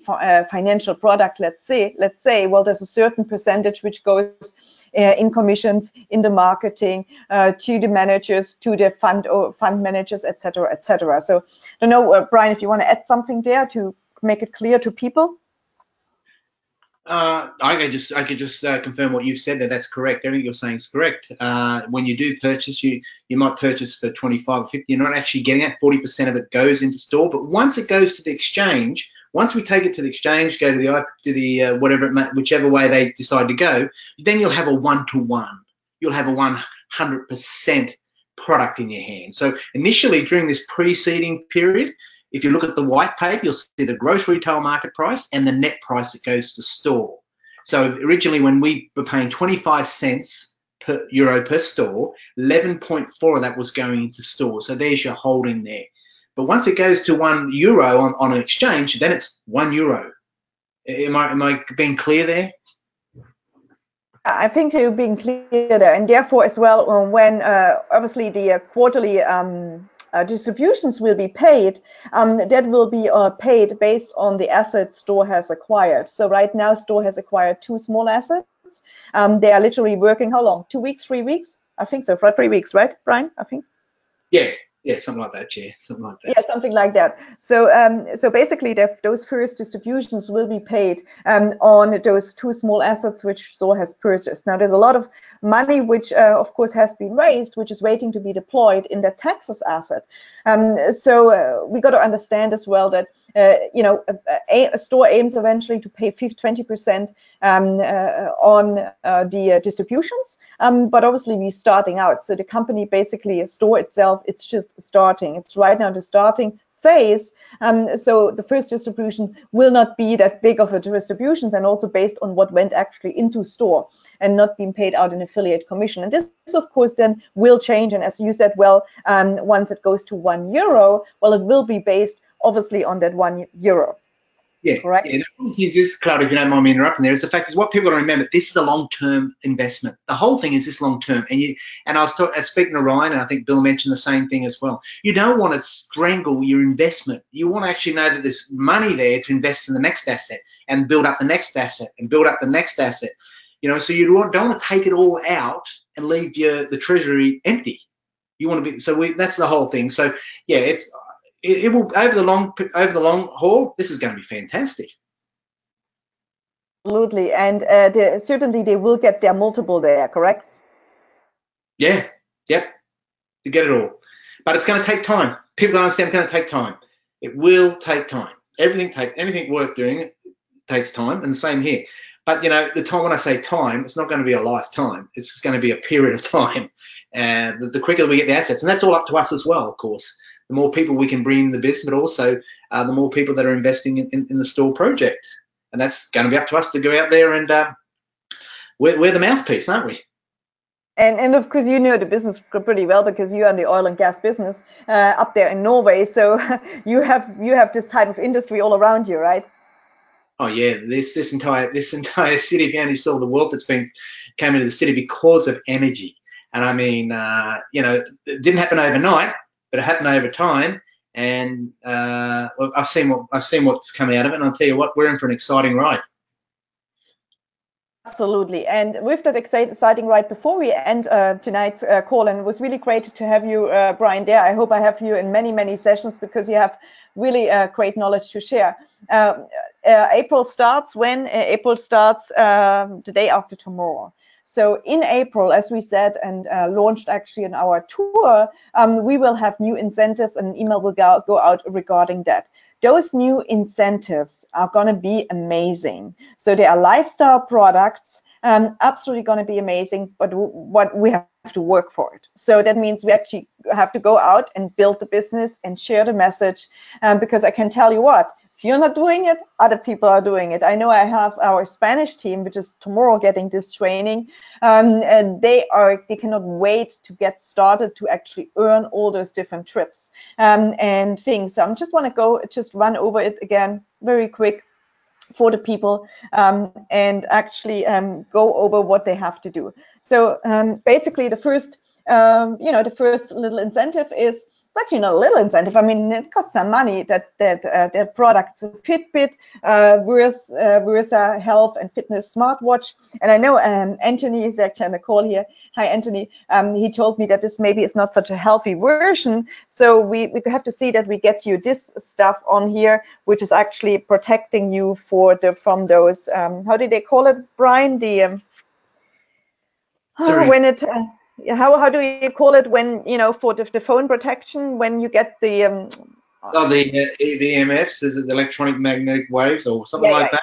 S1: financial product, let's say, well, there's a certain percentage which goes in commissions, in the marketing, to the managers, to the fund managers, etc., etc. So I don't know, Brian, if you want to add something there to make it clear to people.
S2: I could just confirm what you've said there. That's correct. Everything you're saying is correct. When you do purchase, you might purchase for 25 or 50. You're not actually getting it. 40% of it goes into store. But once it goes to the exchange, once we take it to the exchange, go to the whichever way they decide to go, then you'll have a one-to-one. You'll have a 100% product in your hand. So initially, during this preceding period, if you look at the white paper, you'll see the gross retail market price and the net price that goes to store. So originally, when we were paying 25 cents per euro per store, 11.4 of that was going into store. So there's your holding there. But once it goes to €1 on an exchange, then it's €1. Am I being clear there?
S1: I think you're being clear there, and therefore as well, when obviously the quarterly distributions will be paid, that will be paid based on the assets store has acquired. So right now, store has acquired 2 small assets. They are literally working how long? 2 weeks, 3 weeks? I think so, for 3 weeks, right, Brian? I think.
S2: Yeah, something like that, yeah, something like that.
S1: Yeah, something like that. So, so basically, those first distributions will be paid on those 2 small assets which store has purchased. Now, there's a lot of money which, of course, has been raised, which is waiting to be deployed in the Texas asset. So we got to understand as well that a store aims eventually to pay 20% on the distributions, but obviously we're starting out. So the company, basically, a store itself, it's just starting. It's right now the starting phase. So the first distribution will not be that big of a distributions, and also based on what went actually into store and not being paid out in affiliate commission. And this, of course, then will change. And as you said, well, once it goes to €1, well, it will be based obviously on that €1.
S2: Yeah, correct. Yeah, the one thing is, Claudia, if you don't mind me interrupting there, is the fact is what people got to remember, this is a long-term investment. The whole thing is this long-term. And I was speaking to Ryan, and I think Bill mentioned the same thing as well. You don't want to strangle your investment. You want to actually know that there's money there to invest in the next asset and build up the next asset and build up the next asset. So you don't want to take it all out and leave the treasury empty. You want to be, that's the whole thing. So yeah, it will over the long haul. This is going to be fantastic.
S1: Absolutely, and certainly they will get their multiple there, correct?
S2: Yeah, yep, to get it all, but it's going to take time. People don't understand. It's going to take time. It will take time. Anything worth doing takes time, and the same here. But the time, when I say time, it's not going to be a lifetime. It's going to be a period of time. And the quicker we get the assets, and that's all up to us as well, of course. The more people we can bring in the business, but also the more people that are investing in the store project. And that's going to be up to us to go out there and we're the mouthpiece, aren't we?
S1: And of course, you know the business pretty well because you are in the oil and gas business up there in Norway. So you have this type of industry all around you, right?
S2: Oh yeah, this entire city, if you only saw the wealth that's came into the city because of energy. And I mean, it didn't happen overnight, but it happened over time, and I've seen what's come out of it, and I'll tell you what, we're in for an exciting ride.
S1: Absolutely. And with that exciting right before we end tonight's call, and it was really great to have you, Brian, there. I hope I have you in many, many sessions because you have really great knowledge to share. April starts when? April starts the day after tomorrow. So in April, as we said, and launched actually in our tour, we will have new incentives, and an email will go out regarding that. Those new incentives are going to be amazing. So they are lifestyle products, absolutely going to be amazing, but what we have to work for it. So that means we actually have to go out and build the business and share the message, because I can tell you what, if you're not doing it, other people are doing it. I know I have our Spanish team, which is tomorrow getting this training, and they cannot wait to get started to actually earn all those different trips and things. So I just want to just run over it again very quick for the people, and actually go over what they have to do. So basically the first, the first little incentive is actually not a little incentive. I mean, it costs some money. That product, Fitbit, Versa Health and Fitness smartwatch. And I know Anthony is actually on the call here. Hi, Anthony. He told me that this maybe is not such a healthy version. So we have to see that we get you this stuff on here, which is actually protecting you from those. How did they call it, Brian? The when it. How do you call it when, for the phone protection, when you get the
S2: the EMFs, is it the electronic magnetic waves or something like that?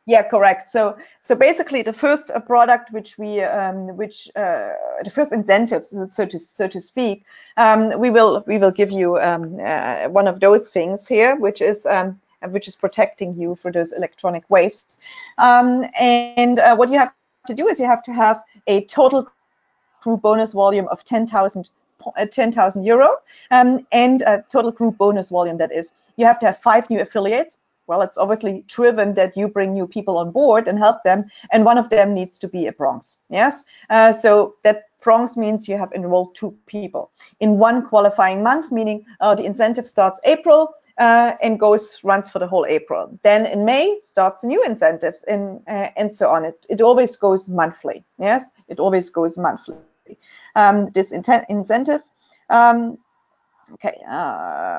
S1: Yeah, correct. So basically the first product which we the first incentives, so to speak, we will give you one of those things here, which is protecting you for those electronic waves, and what you have to do is you have to have a total group bonus volume of 10,000 euro, and a total group bonus volume, that is, you have to have 5 new affiliates. Well, it's obviously driven that you bring new people on board and help them, and one of them needs to be a bronze. Yes, so that bronze means you have enrolled 2 people in one qualifying month, meaning the incentive starts April and runs for the whole April. Then in May starts new incentives, and so on. It always goes monthly. Yes, it always goes monthly. This incentive. Okay,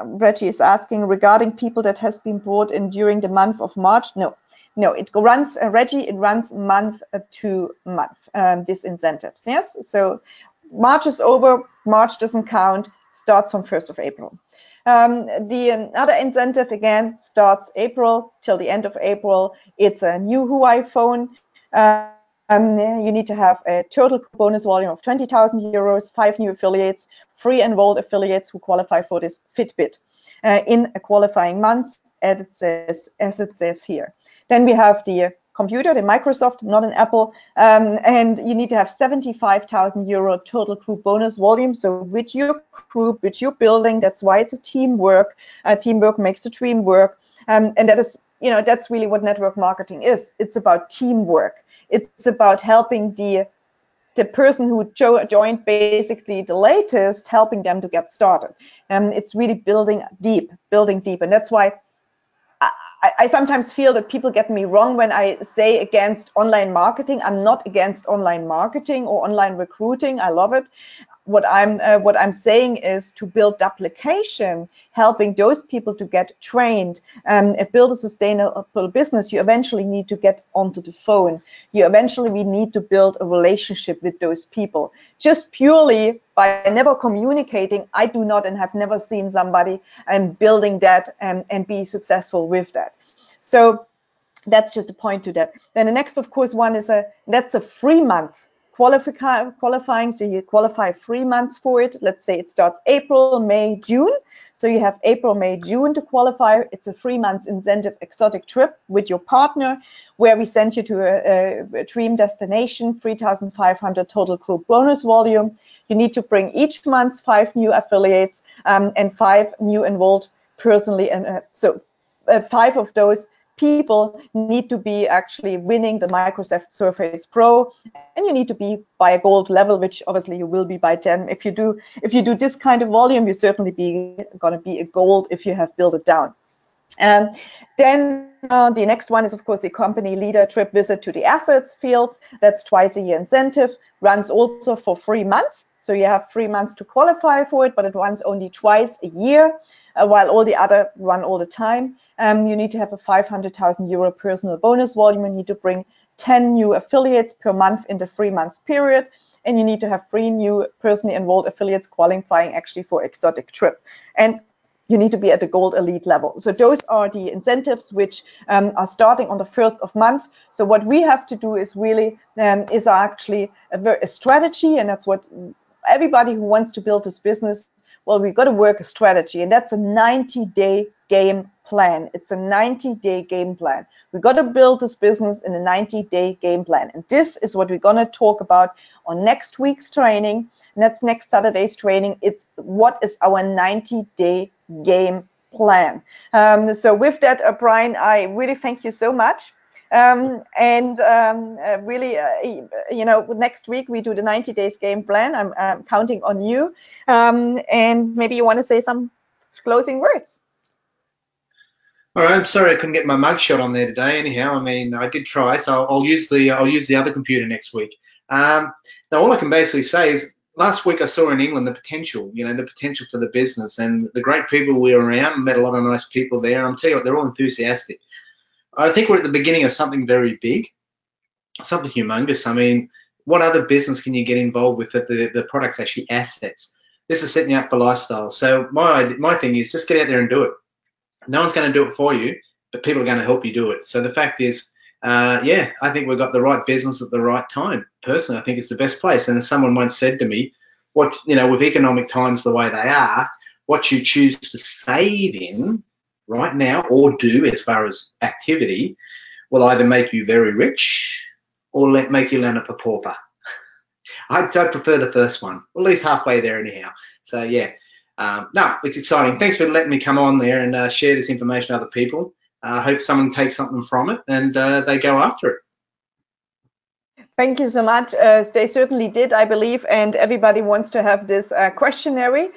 S1: Reggie is asking regarding people that has been brought in during the month of March. No, it runs, Reggie, it runs month to month, these incentives. Yes, so March is over, March doesn't count, starts from 1st of April. The other incentive, again, starts April till the end of April. It's a new Huawei phone. You need to have a total bonus volume of 20,000 euros, 5 new affiliates, 3 enrolled affiliates who qualify for this Fitbit in a qualifying month, as it says here. Then we have the computer, the Microsoft, not an Apple, and you need to have 75,000 euro total group bonus volume. So with your group, with your building, that's why it's a teamwork. Teamwork makes the dream work, and that is, that's really what network marketing is. It's about teamwork. It's about helping the person who joined basically the latest, helping them to get started. It's really building deep, and that's why I sometimes feel that people get me wrong when I say against online marketing. I'm not against online marketing or online recruiting. I love it. What I'm saying is to build duplication, helping those people to get trained and build a sustainable business. You eventually need to get onto the phone. You eventually need to build a relationship with those people. Just purely by never communicating, I do not and have never seen somebody building that and be successful with that. So that's just a point to that. Then the next, of course, one is that's a 3 months qualifying. So you qualify 3 months for it. Let's say it starts April, May, June. So you have April, May, June to qualify. It's a 3 months incentive exotic trip with your partner, where we send you to a dream destination, 3,500 total group bonus volume. You need to bring each month 5 new affiliates and 5 new enrolled personally. And so 5 of those people need to be actually winning the Microsoft Surface Pro, and you need to be by a gold level, which obviously you will be by 10. If you do this kind of volume, you certainly going to be a gold if you have built it down. Then the next one is, of course, the company leader trip visit to the assets fields. That's twice a year incentive, runs also for 3 months. So you have 3 months to qualify for it, but it runs only twice a year, while all the other run all the time. You need to have a 500,000 euro personal bonus volume. You need to bring 10 new affiliates per month in the 3-month period. And you need to have 3 new personally enrolled affiliates qualifying actually for exotic trip. And you need to be at the gold elite level. So those are the incentives which are starting on the 1st of month. So what we have to do is really is actually a strategy, and that's what everybody who wants to build this business, well, we've got to work a strategy, and that's a 90-day game plan. It's a 90-day game plan. We've got to build this business in a 90-day game plan. And this is what we're going to talk about on next week's training. And that's next Saturday's training. It's what is our 90-day game plan. So with that, Brian, I really thank you so much. Really, you know, next week we do the 90 days game plan. I'm counting on you. And maybe you want to say some closing words.
S2: All right, I'm sorry I couldn't get my mugshot on there today. Anyhow, I mean, I did try, so I'll use the other computer next week. Now, all I can basically say is last week I saw in England the potential, you know, the potential for the business and the great people we were around. Met a lot of nice people there. I'm telling you what, they're all enthusiastic. I think we're at the beginning of something very big, something humongous. I mean, what other business can you get involved with that the product's actually assets? This is setting you up for lifestyle. So my thing is just get out there and do it. No one's going to do it for you, but people are going to help you do it. So the fact is, yeah, I think we've got the right business at the right time. Personally, I think it's the best place. And as someone once said to me, what, you know, with economic times the way they are, what you choose to save in right now or do as far as activity will either make you very rich or make you land up a pauper. I'd prefer the first one, at least halfway there anyhow. So yeah, no, it's exciting. Thanks for letting me come on there and share this information with other people. I hope someone takes something from it and they go after it.
S1: Thank you so much. They certainly did, I believe, and everybody wants to have this questionnaire.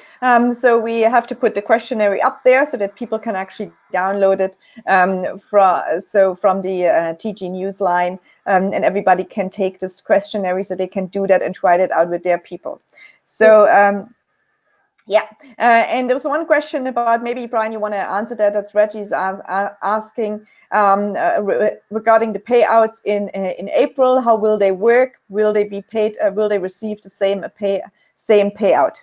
S1: So we have to put the questionnaire up there so that people can actually download it from the TG Newsline, and everybody can take this questionnaire so they can do that and try it out with their people. So yeah, and there was one question about, maybe Brian, you want to answer that. That's Reggie's asking regarding the payouts in April. How will they work? Will they be paid? Will they receive the same payout?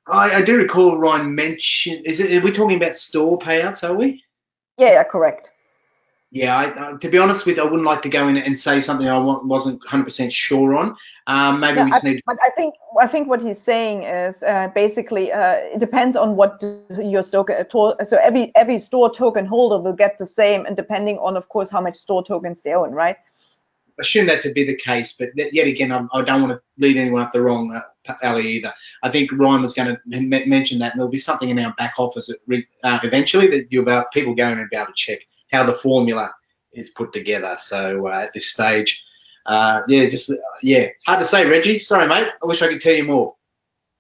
S2: I do recall Ryan mentioned. Are we talking about store payouts? Are we?
S1: Yeah, correct.
S2: Yeah, to be honest with you, I wouldn't like to go in and say something I wasn't 100% sure on. Maybe we just need.
S1: But I think what he's saying is basically it depends on what your store. So every store token holder will get the same, and depending on, of course, how much store tokens they own, right?
S2: I assume that to be the case, but yet again, I don't want to lead anyone up the wrong alley either. I think Ryan was going to mention that, and there'll be something in our back office eventually that people going and be able to check how the formula is put together. So at this stage, hard to say, Reggie. Sorry, mate. I wish I could tell you more.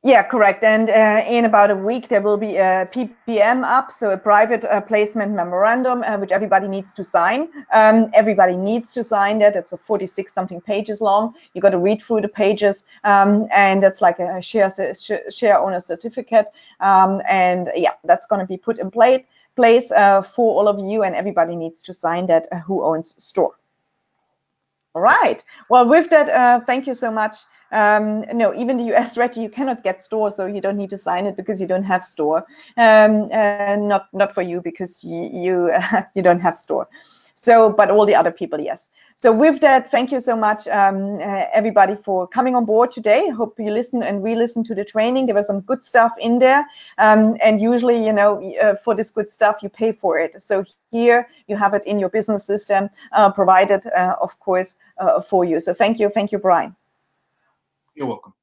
S1: Yeah, correct. And in about a week, there will be a PPM up, so a private placement memorandum, which everybody needs to sign. Everybody needs to sign that. It's a 46-something pages long. You got to read through the pages, and that's like a share owner certificate. And yeah, that's going to be put in place for all of you, and everybody needs to sign that who owns store. All right. Well, with that, thank you so much. No, even the US, Reggie, you cannot get store, so you don't need to sign it because you don't have store. Not for you because you don't have store. So, but all the other people, yes. So with that, thank you so much, everybody, for coming on board today. Hope you listen and re-listen to the training. There was some good stuff in there. And usually, you know, for this good stuff, you pay for it. So here you have it in your business system, provided, of course, for you. So thank you, Brian.
S2: You're welcome.